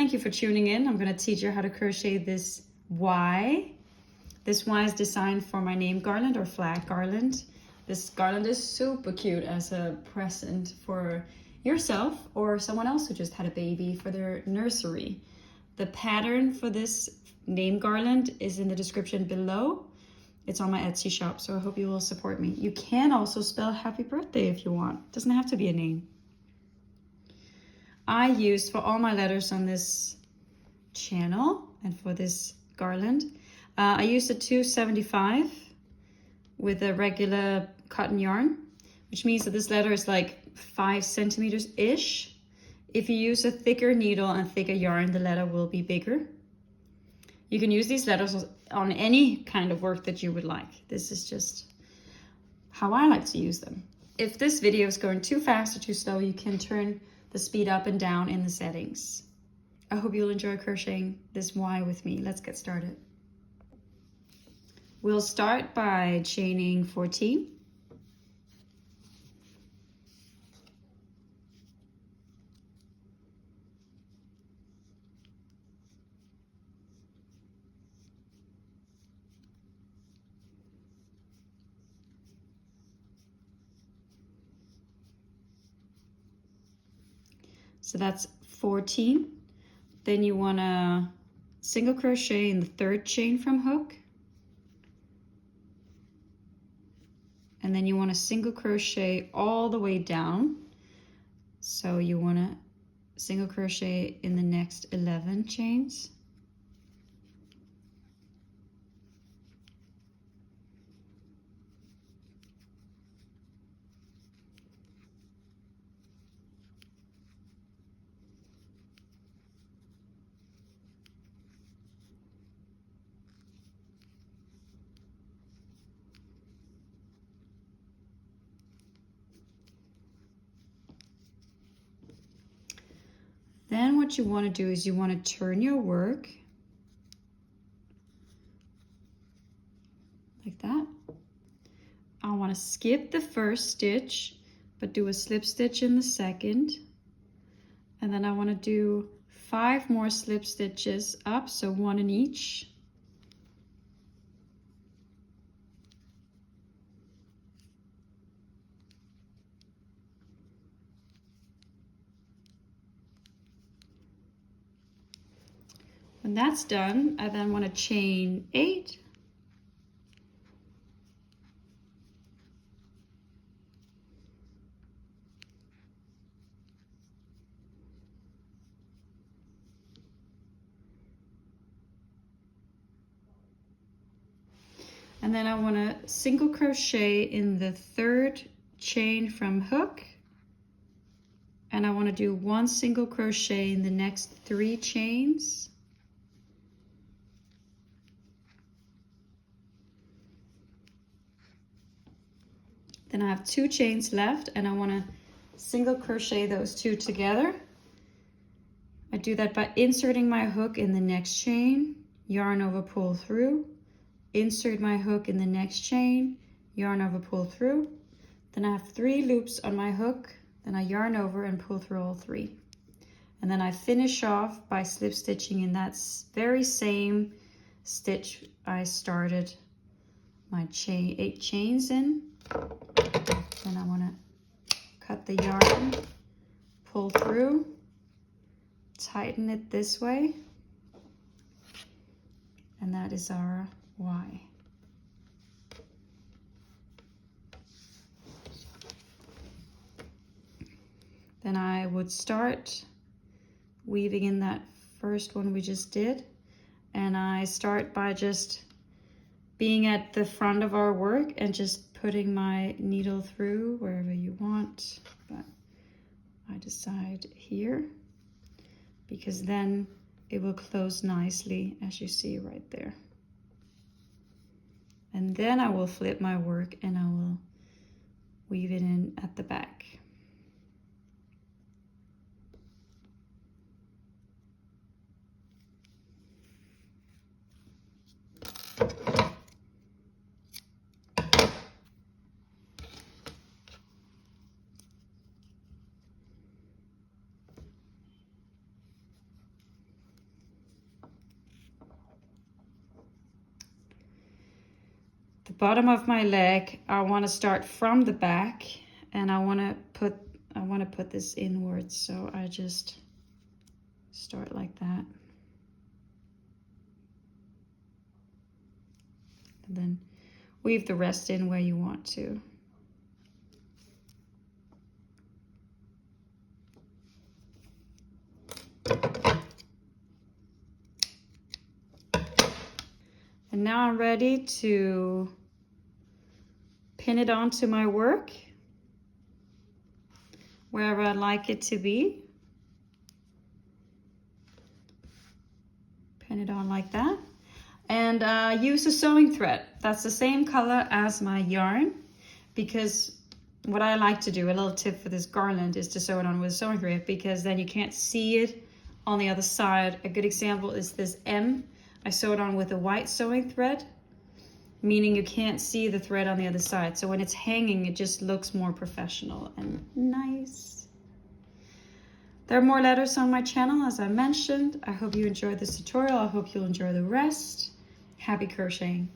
thank you for tuning in. I'm going to teach you how to crochet this Y. This Y is designed for my name garland or flag garland. This garland is super cute as a present for yourself or someone else who just had a baby for their nursery. The pattern for this name garland is in the description below. It's on my Etsy shop, so I hope you will support me. You can also spell happy birthday if you want. It doesn't have to be a name. I used for all my letters on this channel and for this garland, I used a 275 with a regular cotton yarn, which means that this letter is like 5 centimeters-ish. If you use a thicker needle and thicker yarn, the letter will be bigger. You can use these letters on any kind of work that you would like. This is just how I like to use them. If this video is going too fast or too slow, you can turn the speed up and down in the settings. I hope you'll enjoy crocheting this Y with me. Let's get started. We'll start by chaining 14. So that's 14. Then you want to single crochet in the 3rd chain from hook. And then you want to single crochet all the way down. So you want to single crochet in the next 11 chains. Then what you want to do is you want to turn your work like that. I want to skip the 1st stitch, but do a slip stitch in the 2nd. And then I want to do 5 more slip stitches up, so 1 in each. When that's done, I then want to chain 8. And then I want to single crochet in the 3rd chain from hook. And I want to do 1 single crochet in the next 3 chains. Then I have 2 chains left and I want to single crochet those 2 together. I do that by inserting my hook in the next chain, yarn over, pull through, insert my hook in the next chain, yarn over, pull through. Then I have 3 loops on my hook, then I yarn over and pull through all 3. And then I finish off by slip stitching in that very same stitch I started my 8 chains in. Then I want to cut the yarn, pull through, tighten it this way, and that is our Y. Then I would start weaving in that first one we just did, and I start by just being at the front of our work and just putting my needle through wherever you want, but I decide here because then it will close nicely, as you see right there. And then I will flip my work and I will weave it in at the back. the bottom of my leg, I want to start from the back, and I want to put this inwards, so I just start like that. And then weave the rest in where you want to. And now I'm ready to pin it onto my work, wherever I'd like it to be. Pin it on like that. And use a sewing thread. That's the same color as my yarn, because what I like to do, a little tip for this garland, is to sew it on with a sewing thread, because then you can't see it on the other side. A good example is this M. I sew it on with a white sewing thread, meaning you can't see the thread on the other side. So when it's hanging, it just looks more professional and nice. There are more letters on my channel, as I mentioned. I hope you enjoyed this tutorial. I hope you'll enjoy the rest. Happy crocheting.